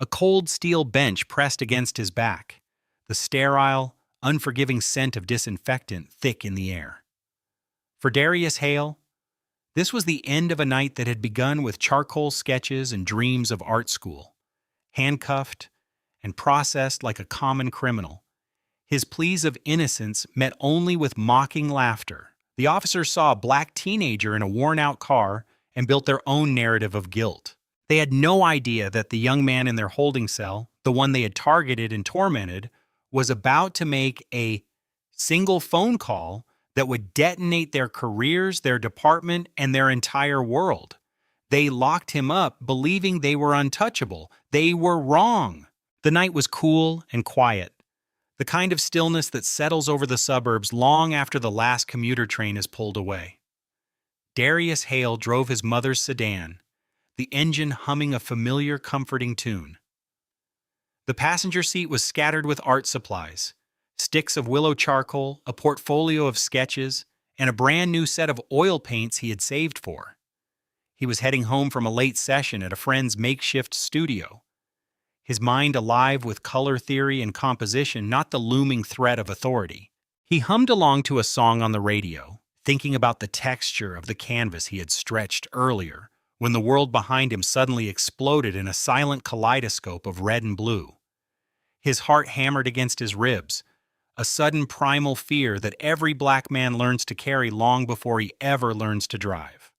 a cold steel bench pressed against his back, the sterile, unforgiving scent of disinfectant thick in the air. For Darius Hale, this was the end of a night that had begun with charcoal sketches and dreams of art school. Handcuffed and processed like a common criminal, his pleas of innocence met only with mocking laughter. The officers saw a black teenager in a worn-out car and built their own narrative of guilt. They had no idea that the young man in their holding cell, the one they had targeted and tormented, was about to make a single phone call that would detonate their careers, their department, and their entire world. They locked him up, believing they were untouchable. They were wrong. The night was cool and quiet, the kind of stillness that settles over the suburbs long after the last commuter train is pulled away. Darius Hale drove his mother's sedan, the engine humming a familiar, comforting tune. The passenger seat was scattered with art supplies, sticks of willow charcoal, a portfolio of sketches, and a brand new set of oil paints he had saved for. He was heading home from a late session at a friend's makeshift studio, his mind alive with color theory and composition, not the looming threat of authority. He hummed along to a song on the radio, thinking about the texture of the canvas he had stretched earlier, when the world behind him suddenly exploded in a silent kaleidoscope of red and blue. His heart hammered against his ribs, a sudden primal fear that every black man learns to carry long before he ever learns to drive.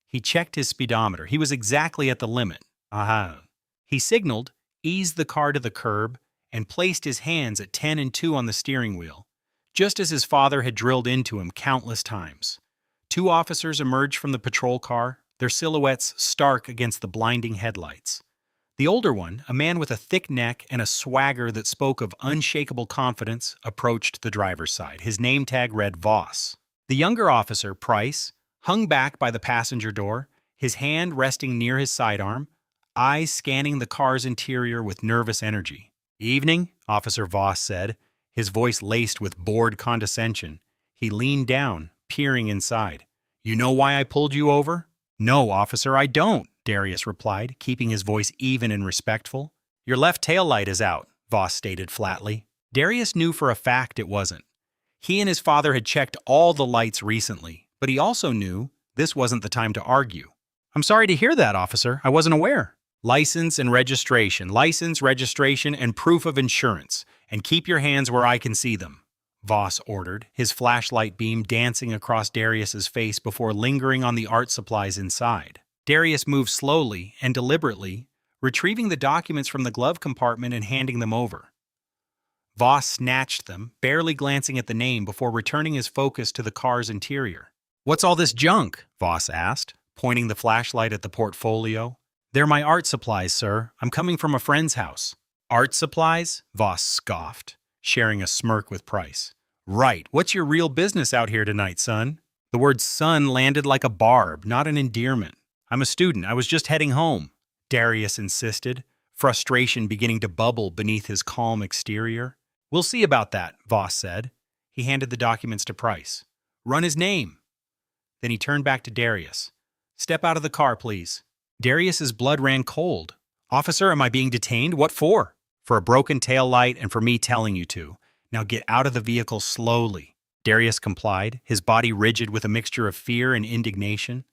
He checked his speedometer. He was exactly at the limit. Aha. He signaled, eased the car to the curb, and placed his hands at 10 and 2 on the steering wheel, just as his father had drilled into him countless times. Two officers emerged from the patrol car, their silhouettes stark against the blinding headlights. The older one, a man with a thick neck and a swagger that spoke of unshakable confidence, approached the driver's side. His name tag read Voss. The younger officer, Price, hung back by the passenger door, his hand resting near his sidearm, eyes scanning the car's interior with nervous energy. "Evening," Officer Voss said, his voice laced with bored condescension. He leaned down, peering inside. "You know why I pulled you over?" "No, officer, I don't," Darius replied, keeping his voice even and respectful. "Your left tail light is out," Voss stated flatly. Darius knew for a fact it wasn't. He and his father had checked all the lights recently, but he also knew this wasn't the time to argue. "I'm sorry to hear that, officer. I wasn't aware." License, registration, and proof of insurance. And keep your hands where I can see them," Voss ordered, his flashlight beam dancing across Darius's face before lingering on the art supplies inside. Darius moved slowly and deliberately, retrieving the documents from the glove compartment and handing them over. Voss snatched them, barely glancing at the name before returning his focus to the car's interior. "What's all this junk?" Voss asked, pointing the flashlight at the portfolio. "They're my art supplies, sir. I'm coming from a friend's house." "Art supplies?" Voss scoffed, sharing a smirk with Price. "Right. What's your real business out here tonight, son?" The word son landed like a barb, not an endearment. "I'm a student. I was just heading home," Darius insisted, frustration beginning to bubble beneath his calm exterior. "We'll see about that," Voss said. He handed the documents to Price. "Run his name." Then he turned back to Darius. "Step out of the car, please." Darius's blood ran cold. "Officer, am I being detained? What for?" "For a broken tail light and for me telling you to. Now get out of the vehicle slowly." Darius complied, his body rigid with a mixture of fear and indignation.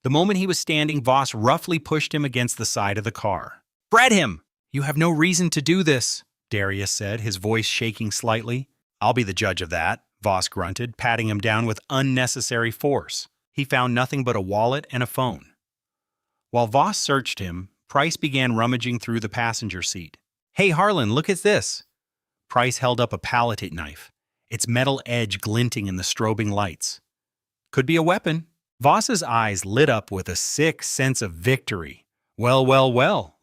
The moment he was standing, Voss roughly pushed him against the side of the car. "Fred him!" "You have no reason to do this," Darius said, his voice shaking slightly. "I'll be the judge of that," Voss grunted, patting him down with unnecessary force. He found nothing but a wallet and a phone. While Voss searched him, Price began rummaging through the passenger seat. "Hey, Harlan, look at this." Price held up a palette knife, its metal edge glinting in the strobing lights. "Could be a weapon." Voss's eyes lit up with a sick sense of victory. Well,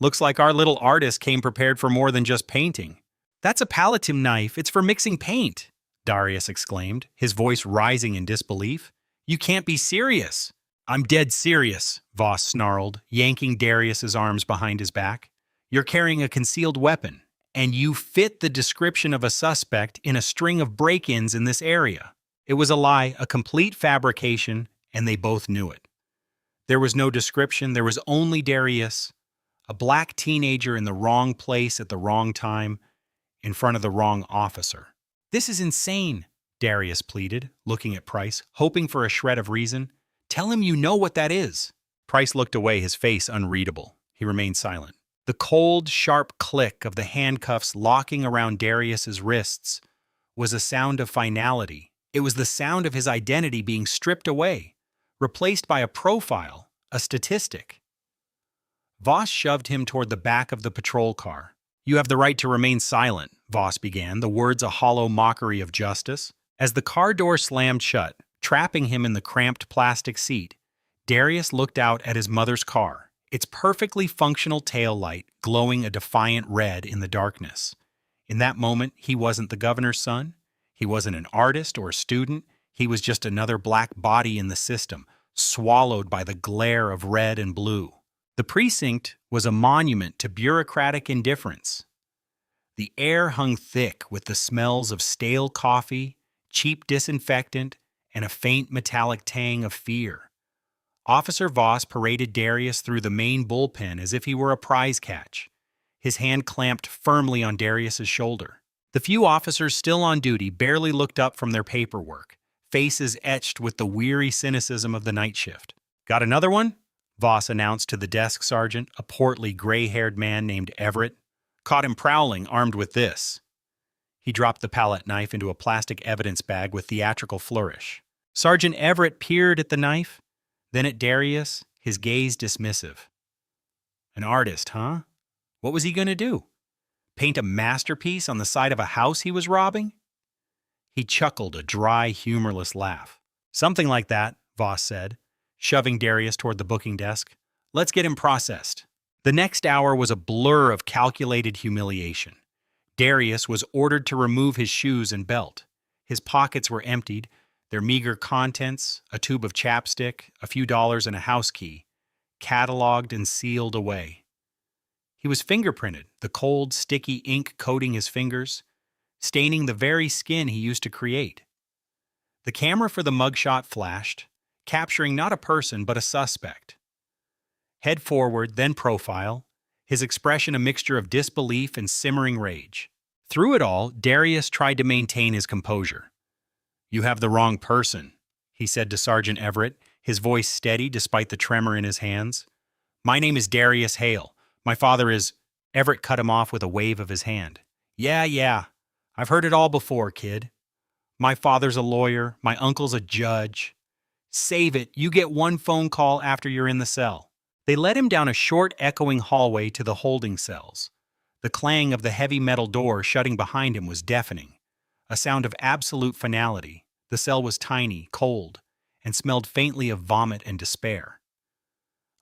looks like our little artist came prepared for more than just painting." "That's a palette knife. It's for mixing paint," Darius exclaimed, his voice rising in disbelief. "You can't be serious." "I'm dead serious," Voss snarled, yanking Darius's arms behind his back. "You're carrying a concealed weapon, and you fit the description of a suspect in a string of break-ins in this area." It was a lie, a complete fabrication, and they both knew it. There was no description, there was only Darius, A black teenager in the wrong place at the wrong time, in front of the wrong officer. "This is insane," Darius pleaded, looking at Price, hoping for a shred of reason. "Tell him you know what that is." Price looked away, his face unreadable. He remained silent. The cold, sharp click of the handcuffs locking around Darius's wrists was a sound of finality. It was the sound of his identity being stripped away, replaced by a profile, a statistic. Voss shoved him toward the back of the patrol car. "You have the right to remain silent," Voss began, the words a hollow mockery of justice. As the car door slammed shut, trapping him in the cramped plastic seat, Darius looked out at his mother's car, its perfectly functional taillight glowing a defiant red in the darkness. In that moment, he wasn't the governor's son. He wasn't an artist or a student. He was just another black body in the system, swallowed by the glare of red and blue. The precinct was a monument to bureaucratic indifference. The air hung thick with the smells of stale coffee, cheap disinfectant, and a faint metallic tang of fear. Officer Voss paraded Darius through the main bullpen as if he were a prize catch, his hand clamped firmly on Darius's shoulder. The few officers still on duty barely looked up from their paperwork, faces etched with the weary cynicism of the night shift. "Got another one?" Voss announced to the desk sergeant, a portly, gray-haired man named Everett. "Caught him prowling, armed with this." He dropped the palette knife into a plastic evidence bag with theatrical flourish. Sergeant Everett peered at the knife, then at Darius, his gaze dismissive. "An artist, huh? What was he going to do? Paint a masterpiece on the side of a house he was robbing?" He chuckled a dry, humorless laugh. "Something like that," Voss said, shoving Darius toward the booking desk. "Let's get him processed." The next hour was a blur of calculated humiliation. Darius was ordered to remove his shoes and belt. His pockets were emptied, their meager contents, a tube of chapstick, a few dollars and a house key, cataloged and sealed away. He was fingerprinted, the cold, sticky ink coating his fingers, staining the very skin he used to create. The camera for the mugshot flashed, capturing not a person but a suspect. Head forward, then profile, his expression a mixture of disbelief and simmering rage. Through it all, Darius tried to maintain his composure. "You have the wrong person," he said to Sergeant Everett, his voice steady despite the tremor in his hands. "My name is Darius Hale. My father is—" Everett cut him off with a wave of his hand. Yeah. I've heard it all before, kid. My father's a lawyer. My uncle's a judge. Save it. You get one phone call after you're in the cell." They led him down a short, echoing hallway to the holding cells. The clang of the heavy metal door shutting behind him was deafening, a sound of absolute finality. The cell was tiny, cold, and smelled faintly of vomit and despair.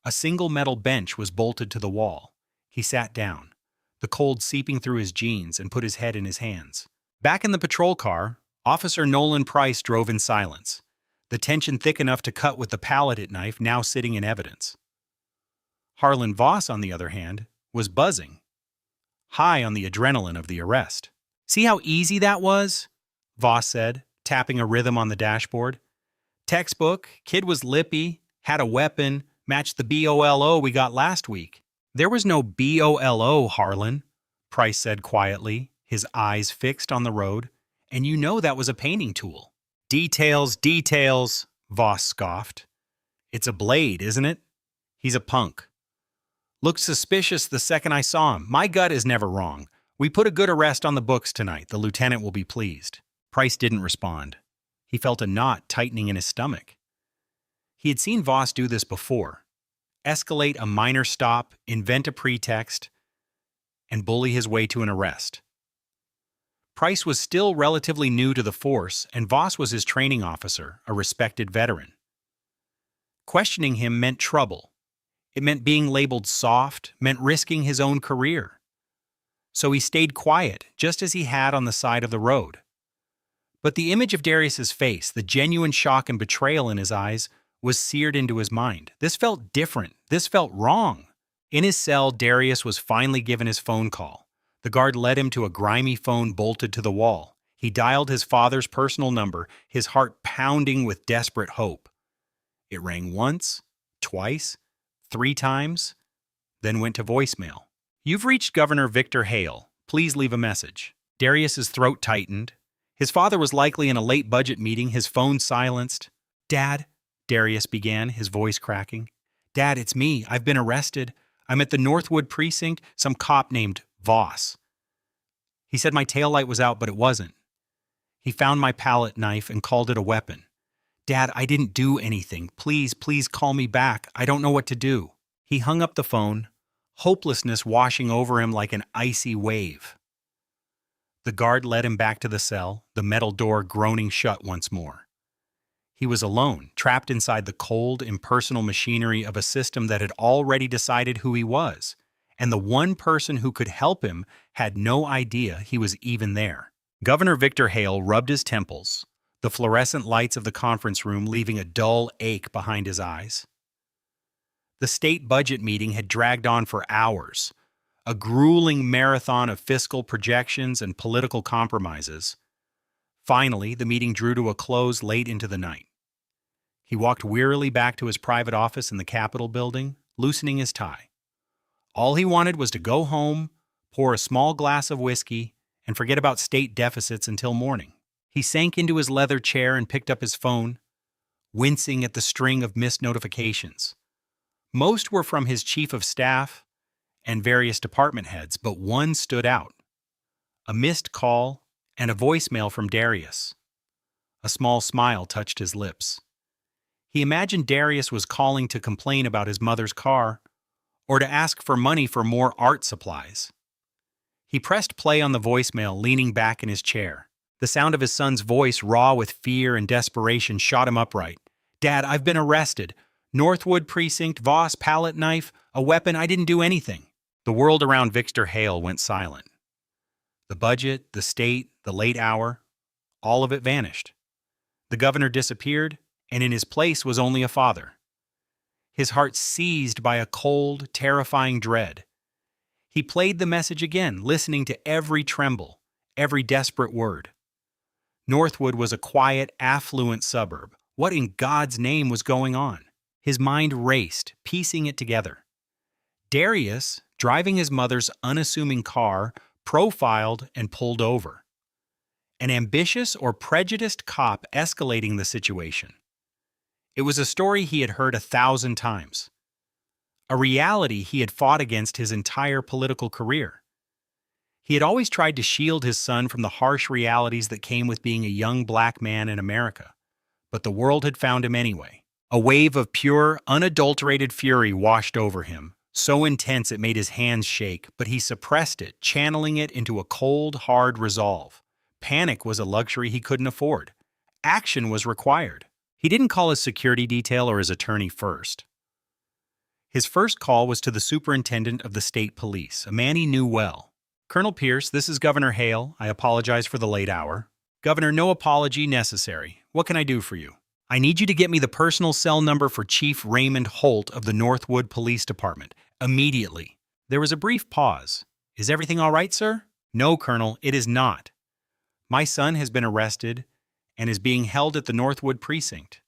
A single metal bench was bolted to the wall. He sat down, the cold seeping through his jeans, and put his head in his hands. Back in the patrol car, Officer Nolan Price drove in silence, the tension thick enough to cut with the palette knife now sitting in evidence. Harlan Voss, on the other hand, was buzzing, high on the adrenaline of the arrest. "See how easy that was?" Voss said, tapping a rhythm on the dashboard. "Textbook, kid was lippy, had a weapon, matched the BOLO we got last week." "There was no BOLO, Harlan," Price said quietly, his eyes fixed on the road. "And you know that was a painting tool." Details, Voss scoffed. "It's a blade, isn't it? He's a punk. Looked suspicious the second I saw him. My gut is never wrong. We put a good arrest on the books tonight. The lieutenant will be pleased." Price didn't respond. He felt a knot tightening in his stomach. He had seen Voss do this before. Escalate a minor stop, invent a pretext, and bully his way to an arrest. Price was still relatively new to the force, and Voss was his training officer, a respected veteran. Questioning him meant trouble. It meant being labeled soft, meant risking his own career. So he stayed quiet, just as he had on the side of the road. But the image of Darius's face, the genuine shock and betrayal in his eyes, was seared into his mind. This felt different. This felt wrong. In his cell, Darius was finally given his phone call. The guard led him to a grimy phone bolted to the wall. He dialed his father's personal number, his heart pounding with desperate hope. It rang once, twice, 3 times, then went to voicemail. "You've reached Governor Victor Hale. Please leave a message." Darius's throat tightened. His father was likely in a late budget meeting, his phone silenced. "Dad," Darius began, his voice cracking. "Dad, it's me. I've been arrested. I'm at the Northwood precinct, some cop named Voss. He said my taillight was out, but it wasn't. He found my palette knife and called it a weapon. Dad, I didn't do anything. Please, please call me back. I don't know what to do." He hung up the phone, hopelessness washing over him like an icy wave. The guard led him back to the cell, the metal door groaning shut once more. He was alone, trapped inside the cold, impersonal machinery of a system that had already decided who he was, and the one person who could help him had no idea he was even there. Governor Victor Hale rubbed his temples, the fluorescent lights of the conference room leaving a dull ache behind his eyes. The state budget meeting had dragged on for hours, a grueling marathon of fiscal projections and political compromises. Finally, the meeting drew to a close late into the night. He walked wearily back to his private office in the Capitol building, loosening his tie. All he wanted was to go home, pour a small glass of whiskey, and forget about state deficits until morning. He sank into his leather chair and picked up his phone, wincing at the string of missed notifications. Most were from his chief of staff and various department heads, but one stood out. A missed call and a voicemail from Darius. A small smile touched his lips. He imagined Darius was calling to complain about his mother's car or to ask for money for more art supplies. He pressed play on the voicemail, leaning back in his chair. The sound of his son's voice, raw with fear and desperation, shot him upright. "Dad, I've been arrested. Northwood precinct, Voss, palette knife, a weapon. I didn't do anything." The world around Victor Hale went silent. The budget, the state, the late hour, all of it vanished. The governor disappeared, and in his place was only a father. His heart seized by a cold, terrifying dread. He played the message again, listening to every tremble, every desperate word. Northwood was a quiet, affluent suburb. What in God's name was going on? His mind raced, piecing it together. Darius, driving his mother's unassuming car, profiled and pulled over. An ambitious or prejudiced cop escalating the situation. It was a story he had heard 1,000 times. A reality he had fought against his entire political career. He had always tried to shield his son from the harsh realities that came with being a young black man in America. But the world had found him anyway. A wave of pure, unadulterated fury washed over him, so intense it made his hands shake, but he suppressed it, channeling it into a cold, hard resolve. Panic was a luxury he couldn't afford. Action was required. He didn't call his security detail or his attorney first. His first call was to the superintendent of the state police, a man he knew well. "Colonel Pierce, this is Governor Hale. I apologize for the late hour." "Governor, no apology necessary. What can I do for you?" "I need you to get me the personal cell number for Chief Raymond Holt of the Northwood Police Department, immediately." There was a brief pause. "Is everything all right, sir?" "No, Colonel, it is not. My son has been arrested and is being held at the Northwood precinct.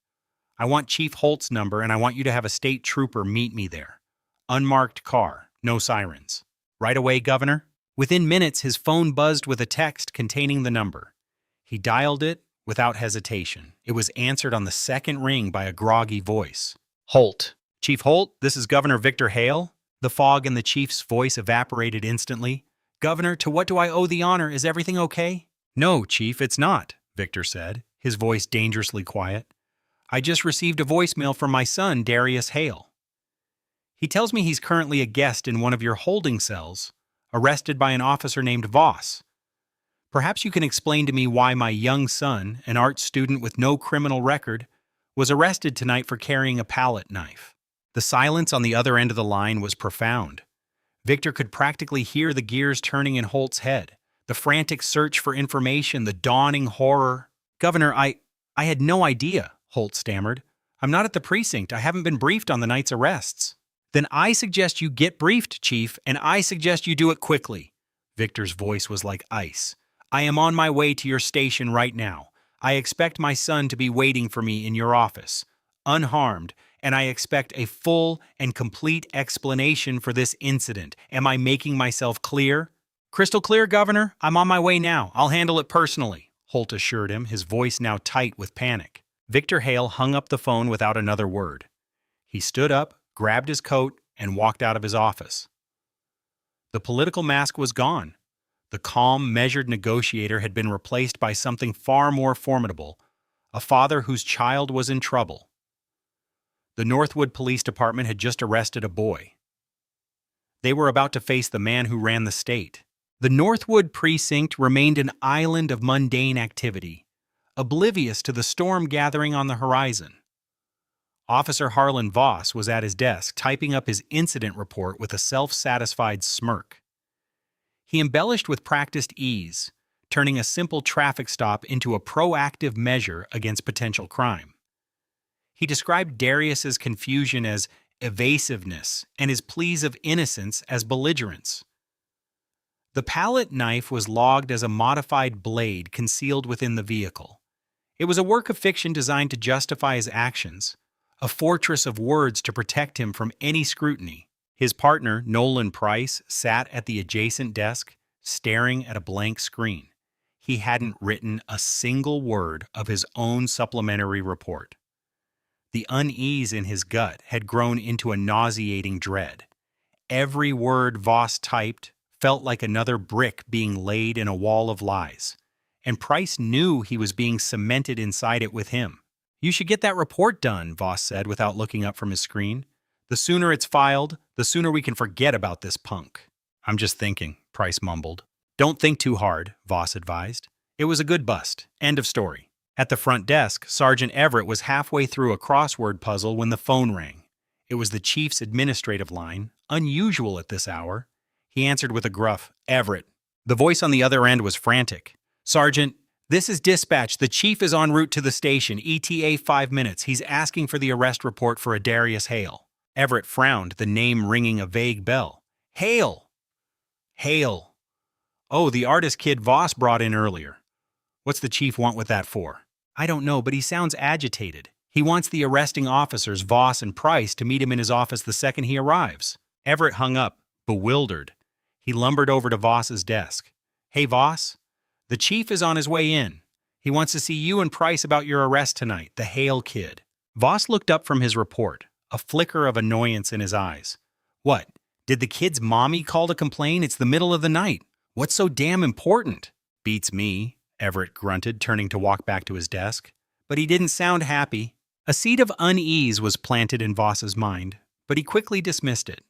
I want Chief Holt's number, and I want you to have a state trooper meet me there. Unmarked car, no sirens." "Right away, Governor." Within minutes, his phone buzzed with a text containing the number. He dialed it without hesitation. It was answered on the second ring by a groggy voice. "Holt. Chief Holt, this is Governor Victor Hale." The fog in the chief's voice evaporated instantly. "Governor, to what do I owe the honor? Is everything okay?" "No, Chief, it's not," Victor said, his voice dangerously quiet. "I just received a voicemail from my son, Darius Hale. He tells me he's currently a guest in one of your holding cells, arrested by an officer named Voss. Perhaps you can explain to me why my young son, an art student with no criminal record, was arrested tonight for carrying a palette knife." The silence on the other end of the line was profound. Victor could practically hear the gears turning in Holt's head, the frantic search for information, the dawning horror. "Governor, I had no idea," Holt stammered. "I'm not at the precinct. I haven't been briefed on the night's arrests." "Then I suggest you get briefed, Chief, and I suggest you do it quickly." Victor's voice was like ice. "I am on my way to your station right now. I expect my son to be waiting for me in your office, unharmed, and I expect a full and complete explanation for this incident. Am I making myself clear? Crystal clear, Governor. I'm on my way now. I'll handle it personally, Holt assured him, his voice now tight with panic. Victor Hale hung up the phone without another word. He stood up, grabbed his coat, and walked out of his office. The political mask was gone. The calm, measured negotiator had been replaced by something far more formidable, a father whose child was in trouble. The Northwood Police Department had just arrested a boy. They were about to face the man who ran the state. The Northwood precinct remained an island of mundane activity, oblivious to the storm gathering on the horizon. Officer Harlan Voss was at his desk, typing up his incident report with a self-satisfied smirk. He embellished with practiced ease, turning a simple traffic stop into a proactive measure against potential crime. He described Darius's confusion as evasiveness and his pleas of innocence as belligerence. The palette knife was logged as a modified blade concealed within the vehicle. It was a work of fiction designed to justify his actions, a fortress of words to protect him from any scrutiny. His partner, Nolan Price, sat at the adjacent desk, staring at a blank screen. He hadn't written a single word of his own supplementary report. The unease in his gut had grown into a nauseating dread. Every word Voss typed felt like another brick being laid in a wall of lies, and Price knew he was being cemented inside it with him. "You should get that report done," Voss said without looking up from his screen. "The sooner it's filed, the sooner we can forget about this punk." "I'm just thinking," Price mumbled. "Don't think too hard," Voss advised. "It was a good bust. End of story." At the front desk, Sergeant Everett was halfway through a crossword puzzle when the phone rang. It was the chief's administrative line, unusual at this hour. He answered with a gruff, "Everett." The voice on the other end was frantic. "Sergeant, this is dispatch. The chief is en route to the station. ETA 5 minutes. He's asking for the arrest report for a Darius Hale." Everett frowned, the name ringing a vague bell. "Hale! Hale. Oh, the artist kid Voss brought in earlier. What's the chief want with that for?" "I don't know, but he sounds agitated. He wants the arresting officers, Voss and Price, to meet him in his office the second he arrives." Everett hung up, bewildered. He lumbered over to Voss's desk. "Hey, Voss, the chief is on his way in. He wants to see you and Price about your arrest tonight, the Hale kid." Voss looked up from his report, a flicker of annoyance in his eyes. "What? Did the kid's mommy call to complain? It's the middle of the night. What's so damn important?" "Beats me," Everett grunted, turning to walk back to his desk. But he didn't sound happy. A seed of unease was planted in Voss's mind, but he quickly dismissed it.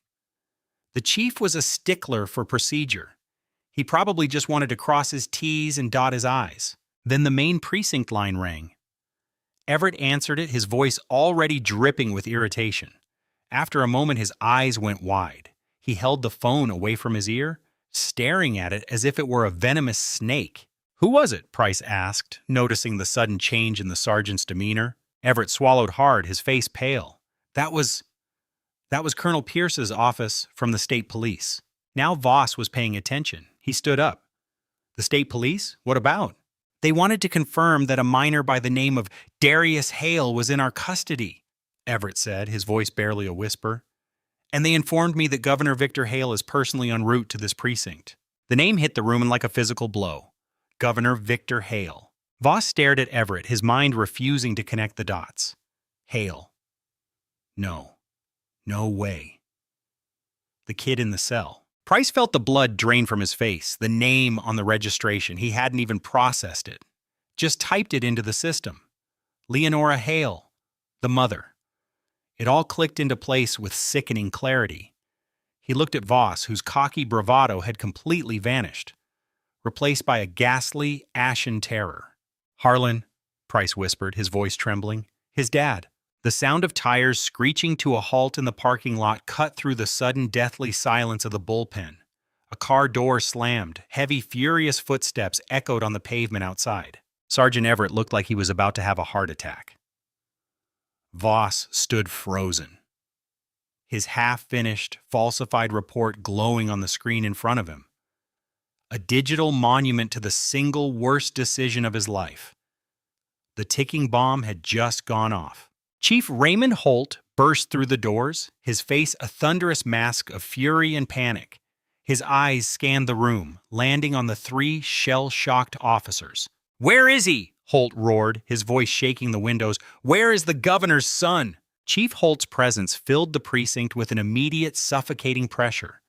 The chief was a stickler for procedure. He probably just wanted to cross his T's and dot his I's. Then the main precinct line rang. Everett answered it, his voice already dripping with irritation. After a moment, his eyes went wide. He held the phone away from his ear, staring at it as if it were a venomous snake. "Who was it?" Price asked, noticing the sudden change in the sergeant's demeanor. Everett swallowed hard, his face pale. That was Colonel Pierce's office from the state police." Now Voss was paying attention. He stood up. "The state police? What about?" "They wanted to confirm that a minor by the name of Darius Hale was in our custody," Everett said, his voice barely a whisper. "And they informed me that Governor Victor Hale is personally en route to this precinct." The name hit the room like a physical blow. Governor Victor Hale. Voss stared at Everett, his mind refusing to connect the dots. Hale. No. No way. The kid in the cell. Price felt the blood drain from his face, the name on the registration. He hadn't even processed it. Just typed it into the system. Leonora Hale, the mother. It all clicked into place with sickening clarity. He looked at Voss, whose cocky bravado had completely vanished, replaced by a ghastly, ashen terror. "Harlan," Price whispered, his voice trembling. "His dad." The sound of tires screeching to a halt in the parking lot cut through the sudden deathly silence of the bullpen. A car door slammed. Heavy, furious footsteps echoed on the pavement outside. Sergeant Everett looked like he was about to have a heart attack. Voss stood frozen, his half-finished, falsified report glowing on the screen in front of him. A digital monument to the single worst decision of his life. The ticking bomb had just gone off. Chief Raymond Holt burst through the doors, his face a thunderous mask of fury and panic. His eyes scanned the room, landing on the three shell-shocked officers. "Where is he?" Holt roared, his voice shaking the windows. "Where is the governor's son?" Chief Holt's presence filled the precinct with an immediate, suffocating pressure.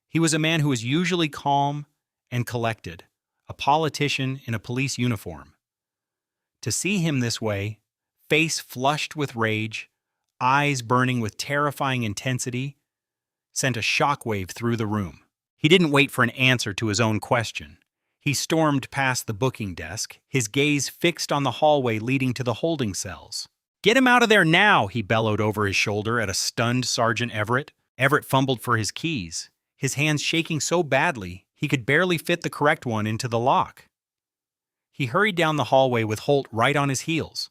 He was a man who was usually calm and collected, a politician in a police uniform. To see him this way, face flushed with rage, eyes burning with terrifying intensity, sent a shockwave through the room. He didn't wait for an answer to his own question. He stormed past the booking desk, his gaze fixed on the hallway leading to the holding cells. "Get him out of there now!" he bellowed over his shoulder at a stunned Sergeant Everett. Everett fumbled for his keys, his hands shaking so badly he could barely fit the correct one into the lock. He hurried down the hallway with Holt right on his heels.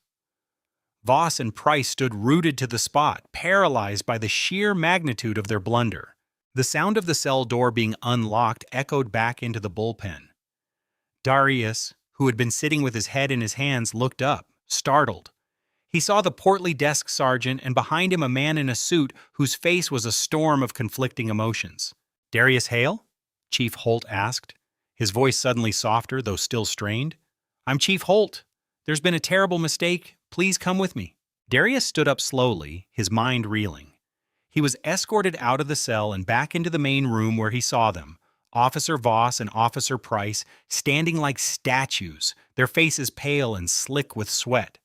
Voss and Price stood rooted to the spot, paralyzed by the sheer magnitude of their blunder. The sound of the cell door being unlocked echoed back into the bullpen. Darius, who had been sitting with his head in his hands, looked up, startled. He saw the portly desk sergeant and behind him a man in a suit whose face was a storm of conflicting emotions. "Darius Hale?" Chief Holt asked, his voice suddenly softer, though still strained. "I'm Chief Holt. There's been a terrible mistake. Please come with me." Darius stood up slowly, his mind reeling. He was escorted out of the cell and back into the main room where he saw them, Officer Voss and Officer Price, standing like statues, their faces pale and slick with sweat.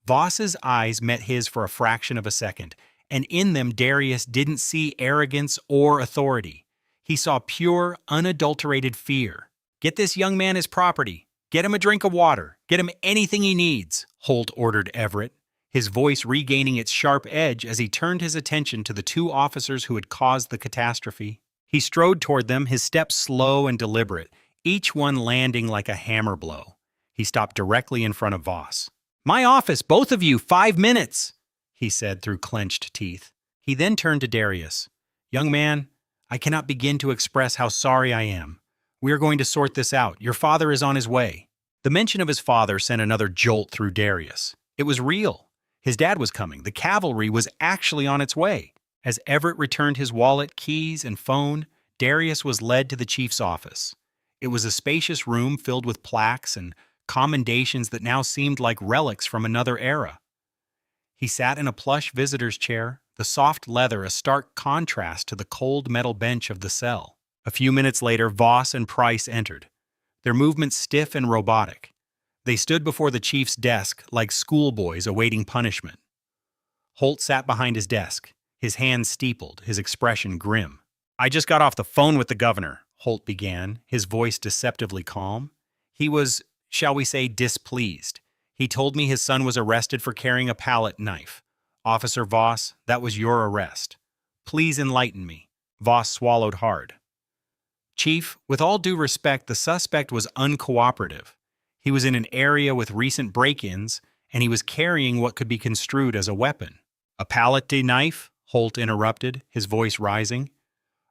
Voss's eyes met his for a fraction of a second, and in them Darius didn't see arrogance or authority. He saw pure, unadulterated fear. "Get this young man his property. Get him a drink of water. Get him anything he needs," Holt ordered Everett, his voice regaining its sharp edge as he turned his attention to the two officers who had caused the catastrophe. He strode toward them, his steps slow and deliberate, each one landing like a hammer blow. He stopped directly in front of Voss. "My office, both of you, 5 minutes," he said through clenched teeth. He then turned to Darius. "Young man, I cannot begin to express how sorry I am. We are going to sort this out. Your father is on his way." The mention of his father sent another jolt through Darius. It was real. His dad was coming. The cavalry was actually on its way. As Everett returned his wallet, keys, and phone, Darius was led to the chief's office. It was a spacious room filled with plaques and commendations that now seemed like relics from another era. He sat in a plush visitor's chair, the soft leather a stark contrast to the cold metal bench of the cell. A few minutes later, Voss and Price entered, their movements stiff and robotic. They stood before the chief's desk like schoolboys awaiting punishment. Holt sat behind his desk, his hands steepled, his expression grim. "I just got off the phone with the governor," Holt began, his voice deceptively calm. "He was, shall we say, displeased. He told me his son was arrested for carrying a palette knife. Officer Voss, that was your arrest. Please enlighten me." Voss swallowed hard. "Chief, with all due respect, the suspect was uncooperative. He was in an area with recent break-ins, and he was carrying what could be construed as a weapon." "A palette knife?" Holt interrupted, his voice rising.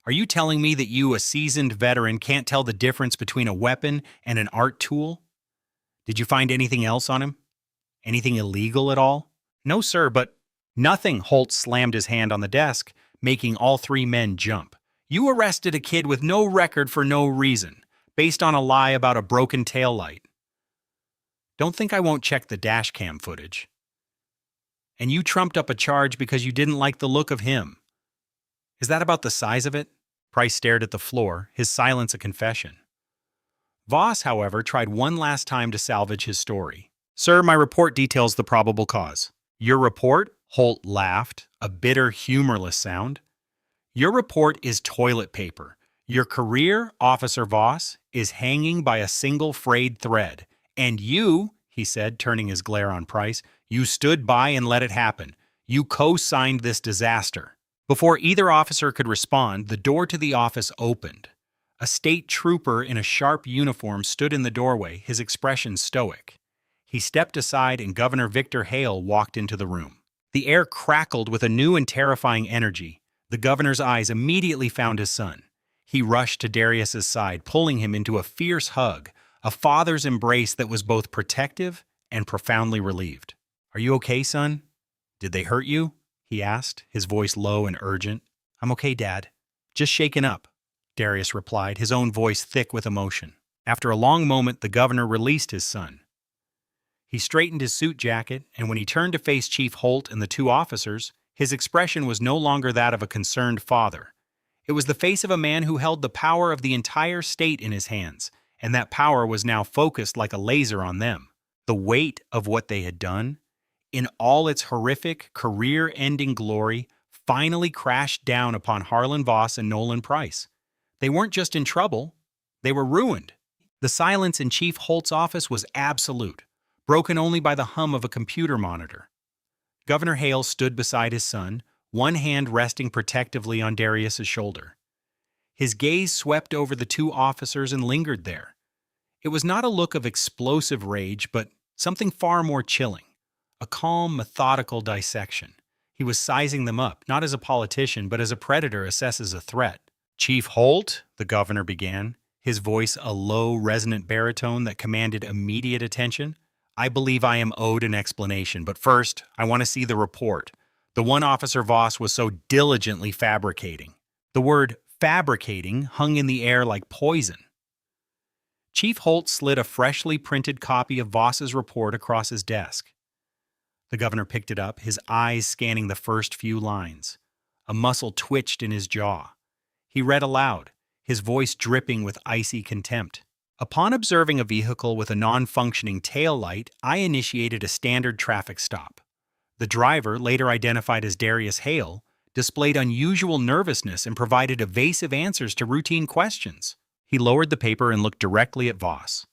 "Are you telling me that you, a seasoned veteran, can't tell the difference between a weapon and an art tool? Did you find anything else on him? Anything illegal at all?" "No, sir, but—" "Nothing," Holt slammed his hand on the desk, making all three men jump. "You arrested a kid with no record for no reason, based on a lie about a broken taillight. Don't think I won't check the dash cam footage. And you trumped up a charge because you didn't like the look of him. Is that about the size of it?" Price stared at the floor, his silence a confession. Voss, however, tried one last time to salvage his story. "Sir, my report details the probable cause." "Your report?" Holt laughed, a bitter, humorless sound. "Your report is toilet paper. Your career, Officer Voss, is hanging by a single frayed thread. And you," he said, turning his glare on Price, "you stood by and let it happen. You co-signed this disaster." Before either officer could respond, the door to the office opened. A state trooper in a sharp uniform stood in the doorway, his expression stoic. He stepped aside and Governor Victor Hale walked into the room. The air crackled with a new and terrifying energy. The governor's eyes immediately found his son. He rushed to Darius's side, pulling him into a fierce hug, a father's embrace that was both protective and profoundly relieved. "Are you okay, son? Did they hurt you?" he asked, his voice low and urgent. "I'm okay, Dad. Just shaken up," Darius replied, his own voice thick with emotion. After a long moment, the governor released his son. He straightened his suit jacket, and when he turned to face Chief Holt and the two officers, his expression was no longer that of a concerned father. It was the face of a man who held the power of the entire state in his hands, and that power was now focused like a laser on them. The weight of what they had done, in all its horrific, career-ending glory, finally crashed down upon Harlan Voss and Nolan Price. They weren't just in trouble, they were ruined. The silence in Chief Holt's office was absolute, broken only by the hum of a computer monitor. Governor Hale stood beside his son, one hand resting protectively on Darius's shoulder. His gaze swept over the two officers and lingered there. It was not a look of explosive rage, but something far more chilling. A calm, methodical dissection. He was sizing them up, not as a politician, but as a predator assesses a threat. "Chief Holt," the governor began, his voice a low, resonant baritone that commanded immediate attention, "I believe I am owed an explanation, but first, I want to see the report. The one Officer Voss was so diligently fabricating." The word fabricating hung in the air like poison. Chief Holt slid a freshly printed copy of Voss's report across his desk. The governor picked it up, his eyes scanning the first few lines. A muscle twitched in his jaw. He read aloud, his voice dripping with icy contempt. "Upon observing a vehicle with a non-functioning tail light, I initiated a standard traffic stop. The driver, later identified as Darius Hale, displayed unusual nervousness and provided evasive answers to routine questions." He lowered the paper and looked directly at Voss.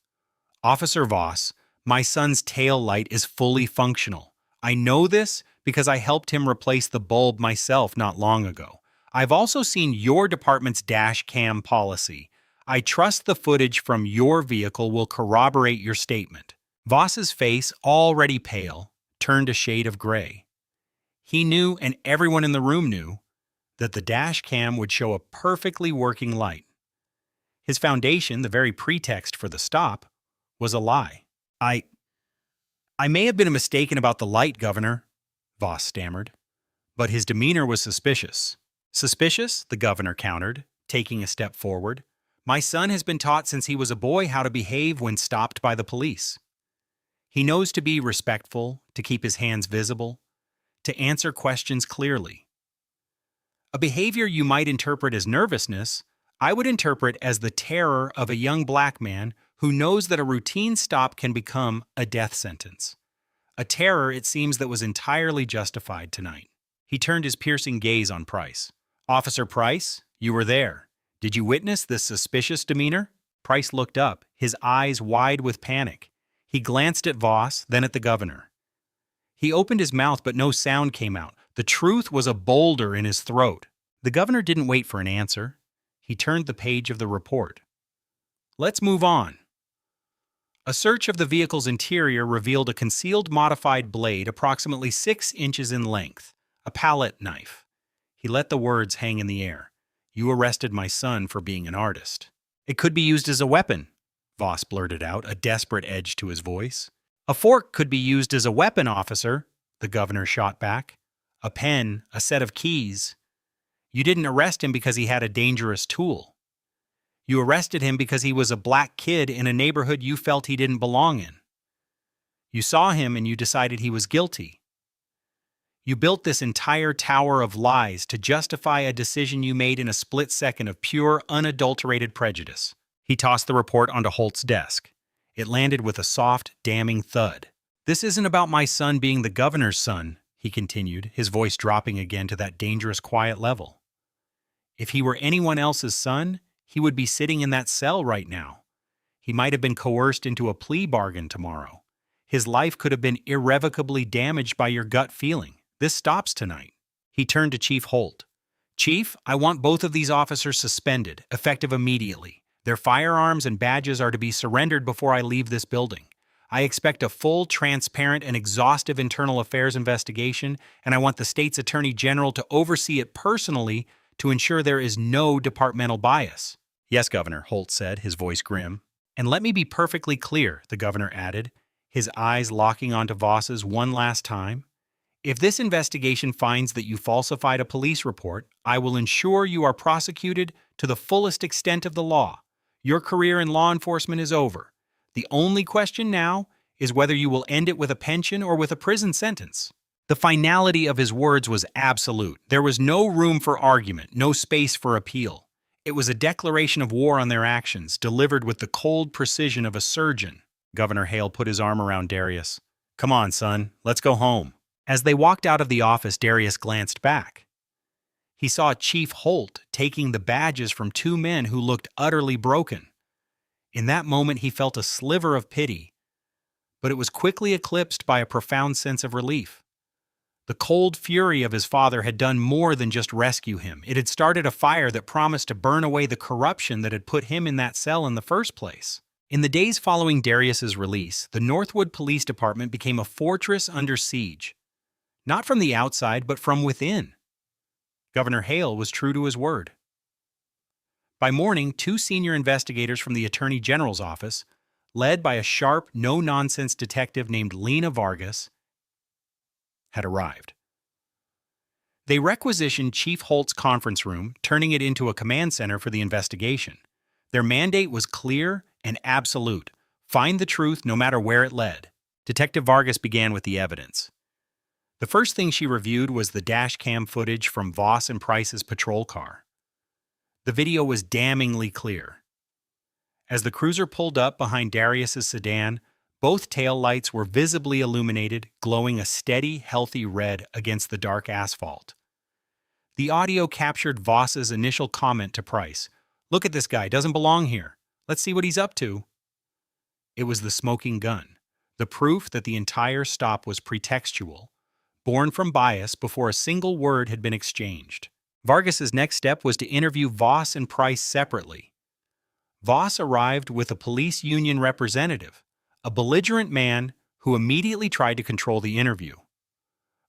"Officer Voss, my son's tail light is fully functional. I know this because I helped him replace the bulb myself not long ago. I've also seen your department's dash cam policy. I trust the footage from your vehicle will corroborate your statement." Voss's face, already pale, turned a shade of gray. He knew, and everyone in the room knew, that the dash cam would show a perfectly working light. His foundation, the very pretext for the stop, was a lie. I may have been mistaken about the light, Governor," Voss stammered. But his demeanor was suspicious. "Suspicious?" the governor countered, taking a step forward. "My son has been taught since he was a boy how to behave when stopped by the police. He knows to be respectful, to keep his hands visible, to answer questions clearly. A behavior you might interpret as nervousness, I would interpret as the terror of a young black man who knows that a routine stop can become a death sentence. A terror, it seems, that was entirely justified tonight." He turned his piercing gaze on Price. "Officer Price, you were there. Did you witness this suspicious demeanor?" Price looked up, his eyes wide with panic. He glanced at Voss, then at the governor. He opened his mouth, but no sound came out. The truth was a boulder in his throat. The governor didn't wait for an answer. He turned the page of the report. "Let's move on." A search of the vehicle's interior revealed a concealed modified blade approximately 6 inches in length, a palette knife. He let the words hang in the air. "You arrested my son for being an artist." "It could be used as a weapon," Voss blurted out, a desperate edge to his voice. "A fork could be used as a weapon, officer," the governor shot back. "A pen, a set of keys. You didn't arrest him because he had a dangerous tool. You arrested him because he was a black kid in a neighborhood you felt he didn't belong in. You saw him and you decided he was guilty. You built this entire tower of lies to justify a decision you made in a split second of pure, unadulterated prejudice." He tossed the report onto Holt's desk. It landed with a soft, damning thud. "This isn't about my son being the governor's son," he continued, his voice dropping again to that dangerous quiet level. "If he were anyone else's son, he would be sitting in that cell right now. He might have been coerced into a plea bargain tomorrow. His life could have been irrevocably damaged by your gut feeling. This stops tonight." He turned to Chief Holt. "Chief, I want both of these officers suspended, effective immediately. Their firearms and badges are to be surrendered before I leave this building. I expect a full, transparent, and exhaustive internal affairs investigation, and I want the state's attorney general to oversee it personally to ensure there is no departmental bias." "Yes, Governor," Holt said, his voice grim. "And let me be perfectly clear," the governor added, his eyes locking onto Voss's one last time. If this investigation finds that you falsified a police report, I will ensure you are prosecuted to the fullest extent of the law. Your career in law enforcement is over. The only question now is whether you will end it with a pension or with a prison sentence." The finality of his words was absolute. There was no room for argument, no space for appeal. It was a declaration of war on their actions, delivered with the cold precision of a surgeon. Governor Hale put his arm around Darius. "Come on, son, let's go home." As they walked out of the office, Darius glanced back. He saw Chief Holt taking the badges from two men who looked utterly broken. In that moment, he felt a sliver of pity, but it was quickly eclipsed by a profound sense of relief. The cold fury of his father had done more than just rescue him. It had started a fire that promised to burn away the corruption that had put him in that cell in the first place. In the days following Darius's release, the Northwood Police Department became a fortress under siege. Not from the outside, but from within. Governor Hale was true to his word. By morning, two senior investigators from the Attorney General's office, led by a sharp, no-nonsense detective named Lena Vargas, had arrived. They requisitioned Chief Holt's conference room, turning it into a command center for the investigation. Their mandate was clear and absolute: find the truth no matter where it led. Detective Vargas began with the evidence. The first thing she reviewed was the dash cam footage from Voss and Price's patrol car. The video was damningly clear. As the cruiser pulled up behind Darius's sedan, both taillights were visibly illuminated, glowing a steady, healthy red against the dark asphalt. The audio captured Voss's initial comment to Price. "Look at this guy, doesn't belong here. Let's see what he's up to." It was the smoking gun, the proof that the entire stop was pretextual, born from bias before a single word had been exchanged. Vargas's next step was to interview Voss and Price separately. Voss arrived with a police union representative, a belligerent man who immediately tried to control the interview.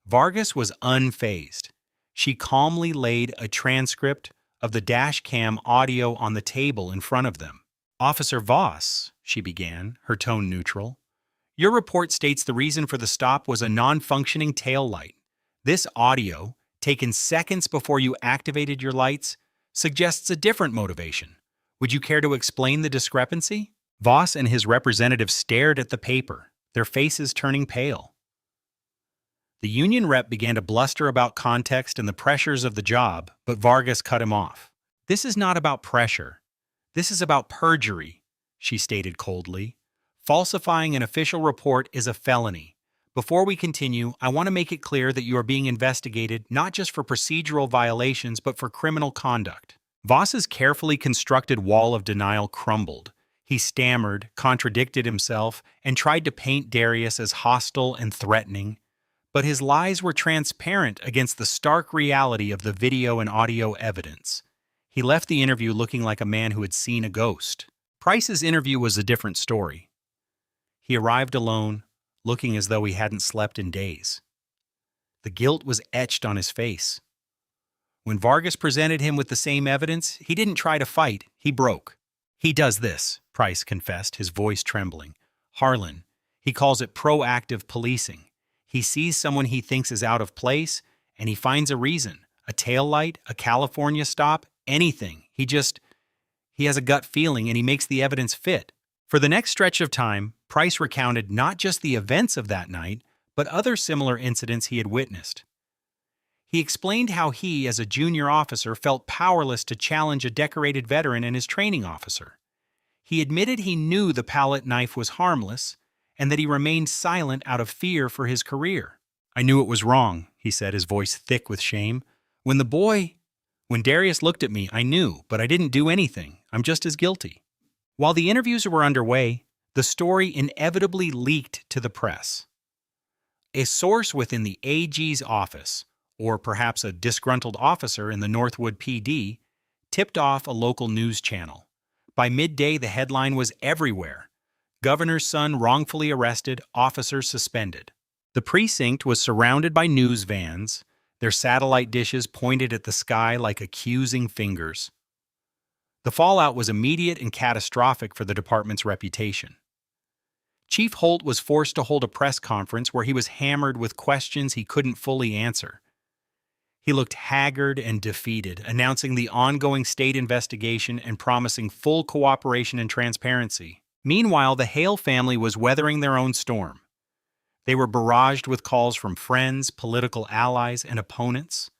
Vargas was unfazed. She calmly laid a transcript of the dash cam audio on the table in front of them. "Officer Voss," she began, her tone neutral, "your report states the reason for the stop was a non-functioning tail light. This audio, taken seconds before you activated your lights, suggests a different motivation. Would you care to explain the discrepancy?" Voss and his representative stared at the paper, their faces turning pale. The union rep began to bluster about context and the pressures of the job, but Vargas cut him off. "This is not about pressure. This is about perjury," she stated coldly. "Falsifying an official report is a felony. Before we continue, I want to make it clear that you are being investigated not just for procedural violations but for criminal conduct." Voss's carefully constructed wall of denial crumbled. He stammered, contradicted himself, and tried to paint Darius as hostile and threatening. But his lies were transparent against the stark reality of the video and audio evidence. He left the interview looking like a man who had seen a ghost. Price's interview was a different story. He arrived alone, looking as though he hadn't slept in days. The guilt was etched on his face. When Vargas presented him with the same evidence, he didn't try to fight, he broke. "He does this," Price confessed, his voice trembling. "Harlan, he calls it proactive policing. He sees someone he thinks is out of place, and he finds a reason, a taillight, a California stop, anything. He has a gut feeling, and he makes the evidence fit." For the next stretch of time, Price recounted not just the events of that night, but other similar incidents he had witnessed. He explained how he, as a junior officer, felt powerless to challenge a decorated veteran and his training officer. He admitted he knew the palette knife was harmless, and that he remained silent out of fear for his career. "I knew it was wrong," he said, his voice thick with shame. When Darius looked at me, I knew, but I didn't do anything. I'm just as guilty." While the interviews were underway, the story inevitably leaked to the press. A source within the AG's office, or perhaps a disgruntled officer in the Northwood PD, tipped off a local news channel. By midday, the headline was everywhere: "Governor's son wrongfully arrested, officer suspended." The precinct was surrounded by news vans, their satellite dishes pointed at the sky like accusing fingers. The fallout was immediate and catastrophic for the department's reputation. Chief Holt was forced to hold a press conference where he was hammered with questions he couldn't fully answer. He looked haggard and defeated, announcing the ongoing state investigation and promising full cooperation and transparency. Meanwhile, the Hale family was weathering their own storm. They were barraged with calls from friends, political allies, and opponents.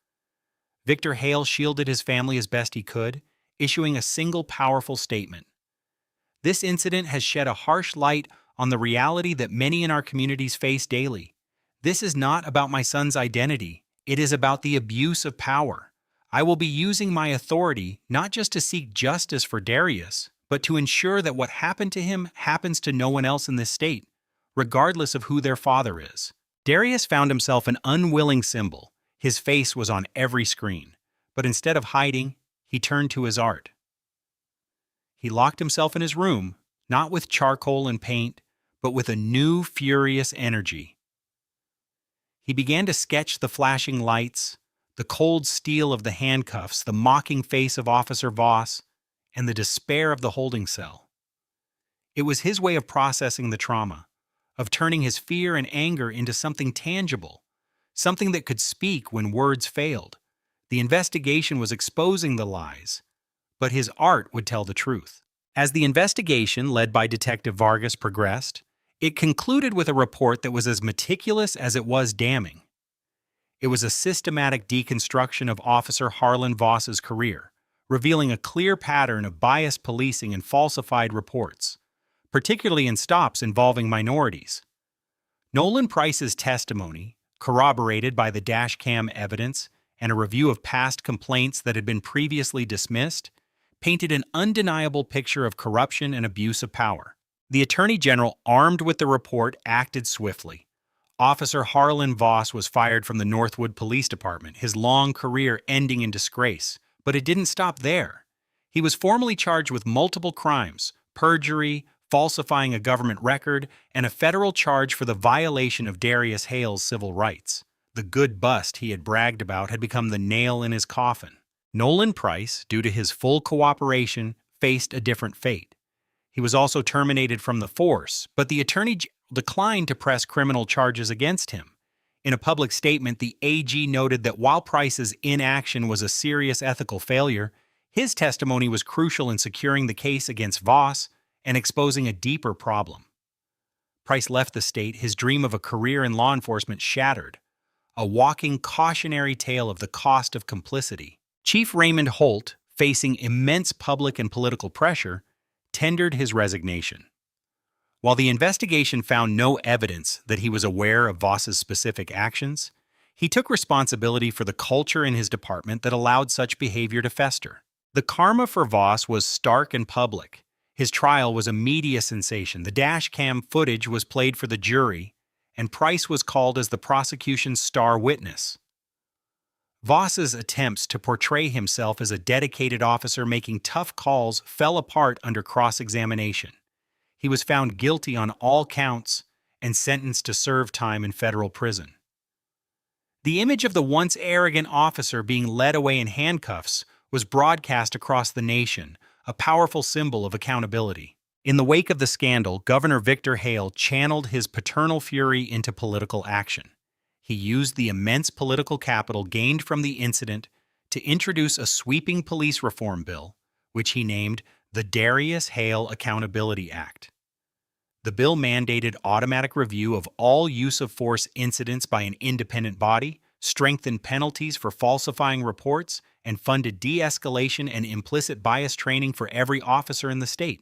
Victor Hale shielded his family as best he could, issuing a single powerful statement. This incident has shed a harsh light on the reality that many in our communities face daily. This is not about my son's identity. It is about the abuse of power. I will be using my authority not just to seek justice for Darius, but to ensure that what happened to him happens to no one else in this state, regardless of who their father is. Darius found himself an unwilling symbol. His face was on every screen, but instead of hiding, he turned to his art. He locked himself in his room, not with charcoal and paint, but with a new, furious energy. He began to sketch the flashing lights, the cold steel of the handcuffs, the mocking face of Officer Voss, and the despair of the holding cell. It was his way of processing the trauma, of turning his fear and anger into something tangible, something that could speak when words failed. The investigation was exposing the lies, but his art would tell the truth. As the investigation, led by Detective Vargas, progressed, it concluded with a report that was as meticulous as it was damning. It was a systematic deconstruction of Officer Harlan Voss's career, revealing a clear pattern of biased policing and falsified reports, particularly in stops involving minorities. Nolan Price's testimony, corroborated by the dashcam evidence and a review of past complaints that had been previously dismissed, painted an undeniable picture of corruption and abuse of power. The Attorney General, armed with the report, acted swiftly. Officer Harlan Voss was fired from the Northwood Police Department, his long career ending in disgrace. But it didn't stop there. He was formally charged with multiple crimes: perjury, falsifying a government record, and a federal charge for the violation of Darius Hale's civil rights. The good bust he had bragged about had become the nail in his coffin. Nolan Price, due to his full cooperation, faced a different fate. He was also terminated from the force, but the Attorney General declined to press criminal charges against him. In a public statement, the AG noted that while Price's inaction was a serious ethical failure, his testimony was crucial in securing the case against Voss and exposing a deeper problem. Price left the state, his dream of a career in law enforcement shattered, a walking cautionary tale of the cost of complicity. Chief Raymond Holt, facing immense public and political pressure, tendered his resignation. While the investigation found no evidence that he was aware of Voss's specific actions, he took responsibility for the culture in his department that allowed such behavior to fester. The karma for Voss was stark and public. His trial was a media sensation. The dashcam footage was played for the jury, and Price was called as the prosecution's star witness. Voss's attempts to portray himself as a dedicated officer making tough calls fell apart under cross-examination. He was found guilty on all counts and sentenced to serve time in federal prison. The image of the once arrogant officer being led away in handcuffs was broadcast across the nation, a powerful symbol of accountability. In the wake of the scandal, Governor Victor Hale channeled his paternal fury into political action. He used the immense political capital gained from the incident to introduce a sweeping police reform bill, which he named the Darius Hale Accountability Act. The bill mandated automatic review of all use of force incidents by an independent body, strengthened penalties for falsifying reports, and funded de-escalation and implicit bias training for every officer in the state.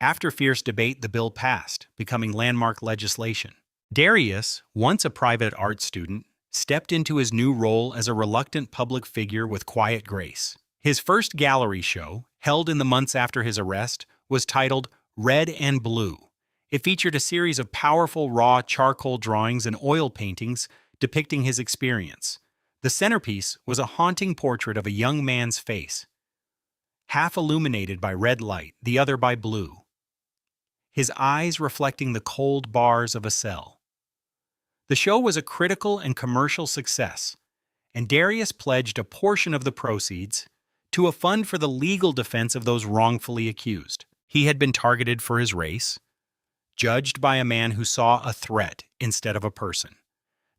After fierce debate, the bill passed, becoming landmark legislation. Darius, once a private art student, stepped into his new role as a reluctant public figure with quiet grace. His first gallery show, held in the months after his arrest, was titled Red and Blue. It featured a series of powerful raw charcoal drawings and oil paintings depicting his experience. The centerpiece was a haunting portrait of a young man's face, half illuminated by red light, the other by blue, his eyes reflecting the cold bars of a cell. The show was a critical and commercial success, and Darius pledged a portion of the proceeds to a fund for the legal defense of those wrongfully accused. He had been targeted for his race, judged by a man who saw a threat instead of a person.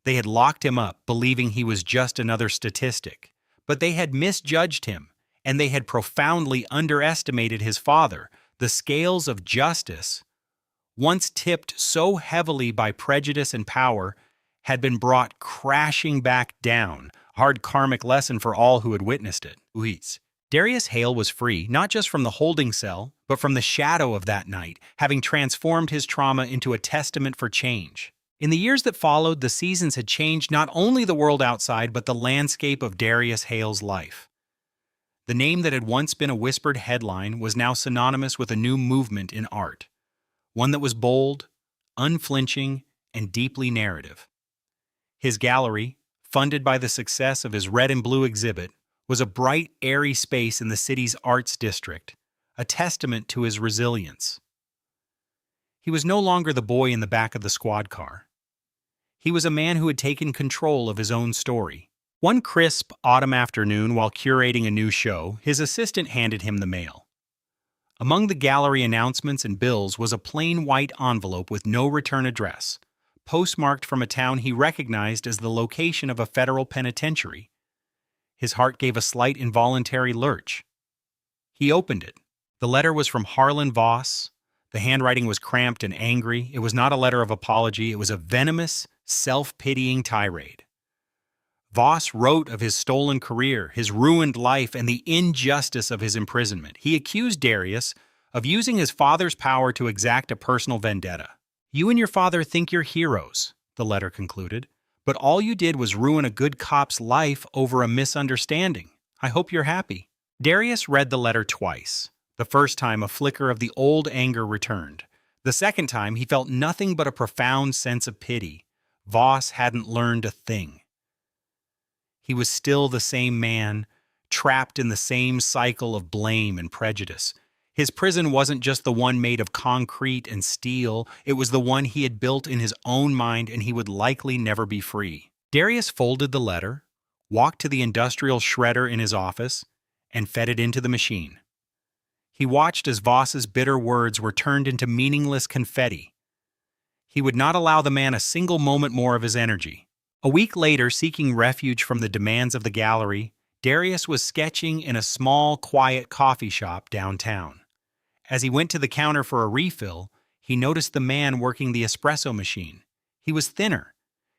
They had locked him up, believing he was just another statistic. But they had misjudged him, and they had profoundly underestimated his father. The scales of justice, once tipped so heavily by prejudice and power, had been brought crashing back down, a hard karmic lesson for all who had witnessed it. Darius Hale was free, not just from the holding cell, but from the shadow of that night, having transformed his trauma into a testament for change. In the years that followed, the seasons had changed not only the world outside, but the landscape of Darius Hale's life. The name that had once been a whispered headline was now synonymous with a new movement in art, one that was bold, unflinching, and deeply narrative. His gallery, funded by the success of his red and blue exhibit, was a bright, airy space in the city's arts district, a testament to his resilience. He was no longer the boy in the back of the squad car. He was a man who had taken control of his own story. One crisp autumn afternoon, while curating a new show, his assistant handed him the mail. Among the gallery announcements and bills was a plain white envelope with no return address, postmarked from a town he recognized as the location of a federal penitentiary. His heart gave a slight involuntary lurch. He opened it. The letter was from Harlan Voss. The handwriting was cramped and angry. It was not a letter of apology. It was a venomous, self-pitying tirade. Voss wrote of his stolen career, his ruined life, and the injustice of his imprisonment. He accused Darius of using his father's power to exact a personal vendetta. "You and your father think you're heroes," the letter concluded, "but all you did was ruin a good cop's life over a misunderstanding. I hope you're happy." Darius read the letter twice. The first time, a flicker of the old anger returned. The second time, he felt nothing but a profound sense of pity. Voss hadn't learned a thing. He was still the same man, trapped in the same cycle of blame and prejudice. His prison wasn't just the one made of concrete and steel, it was the one he had built in his own mind, and he would likely never be free. Darius folded the letter, walked to the industrial shredder in his office, and fed it into the machine. He watched as Voss's bitter words were turned into meaningless confetti. He would not allow the man a single moment more of his energy. A week later, seeking refuge from the demands of the gallery, Darius was sketching in a small, quiet coffee shop downtown. As he went to the counter for a refill, he noticed the man working the espresso machine. He was thinner.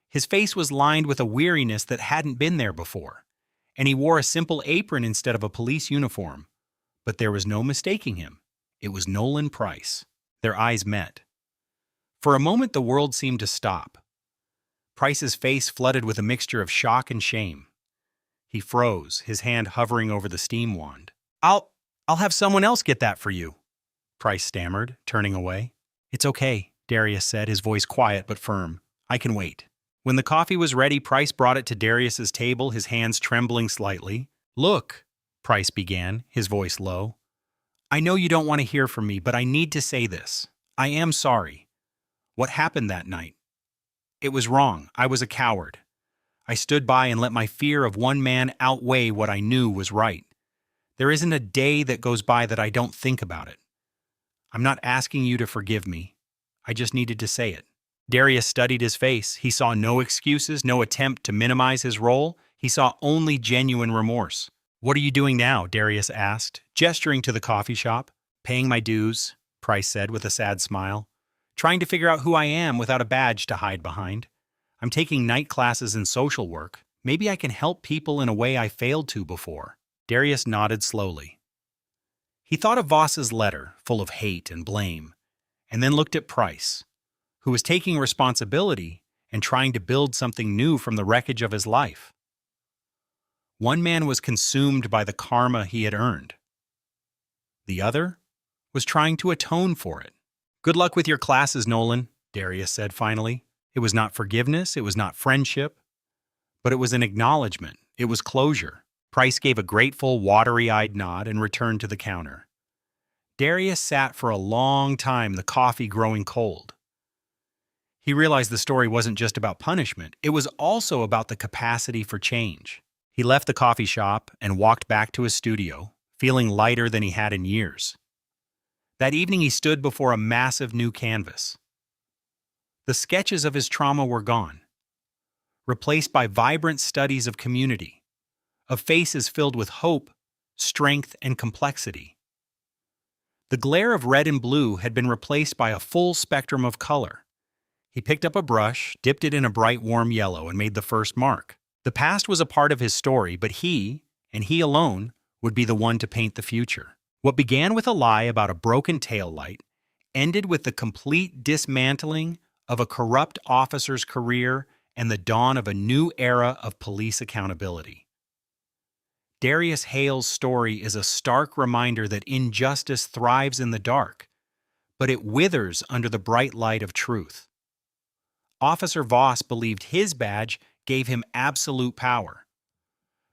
His face was lined with a weariness that hadn't been there before, and he wore a simple apron instead of a police uniform. But there was no mistaking him. It was Nolan Price. Their eyes met. For a moment, the world seemed to stop. Price's face flooded with a mixture of shock and shame. He froze, his hand hovering over the steam wand. I'll have someone else get that for you," Price stammered, turning away. "It's okay," Darius said, his voice quiet but firm. "I can wait." When the coffee was ready, Price brought it to Darius's table, his hands trembling slightly. "Look," Price began, his voice low. "I know you don't want to hear from me, but I need to say this. I am sorry. What happened that night? It was wrong. I was a coward. I stood by and let my fear of one man outweigh what I knew was right. There isn't a day that goes by that I don't think about it. I'm not asking you to forgive me. I just needed to say it." Darius studied his face. He saw no excuses, no attempt to minimize his role. He saw only genuine remorse. "What are you doing now?" Darius asked, gesturing to the coffee shop. "Paying my dues," Price said with a sad smile. "Trying to figure out who I am without a badge to hide behind. I'm taking night classes in social work. Maybe I can help people in a way I failed to before." Darius nodded slowly. He thought of Voss's letter, full of hate and blame, and then looked at Price, who was taking responsibility and trying to build something new from the wreckage of his life. One man was consumed by the karma he had earned. The other was trying to atone for it. "Good luck with your classes, Nolan," Darius said finally. It was not forgiveness, it was not friendship, but it was an acknowledgement, it was closure. Price gave a grateful, watery-eyed nod and returned to the counter. Darius sat for a long time, the coffee growing cold. He realized the story wasn't just about punishment, it was also about the capacity for change. He left the coffee shop and walked back to his studio, feeling lighter than he had in years. That evening he stood before a massive new canvas. The sketches of his trauma were gone, replaced by vibrant studies of community, of faces filled with hope, strength, and complexity. The glare of red and blue had been replaced by a full spectrum of color. He picked up a brush, dipped it in a bright warm yellow, and made the first mark. The past was a part of his story, but he, and he alone, would be the one to paint the future. What began with a lie about a broken taillight ended with the complete dismantling of a corrupt officer's career and the dawn of a new era of police accountability. Darius Hale's story is a stark reminder that injustice thrives in the dark, but it withers under the bright light of truth. Officer Voss believed his badge gave him absolute power,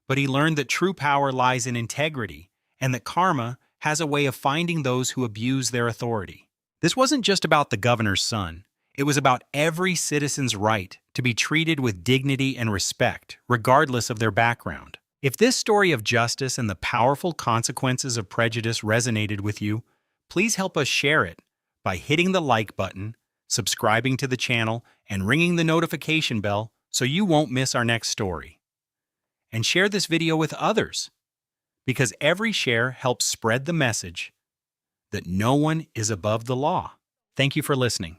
but he learned that true power lies in integrity and that karma has a way of finding those who abuse their authority. This wasn't just about the governor's son. It was about every citizen's right to be treated with dignity and respect, regardless of their background. If this story of justice and the powerful consequences of prejudice resonated with you, please help us share it by hitting the like button, subscribing to the channel, and ringing the notification bell so you won't miss our next story. And share this video with others, because every share helps spread the message that no one is above the law. Thank you for listening.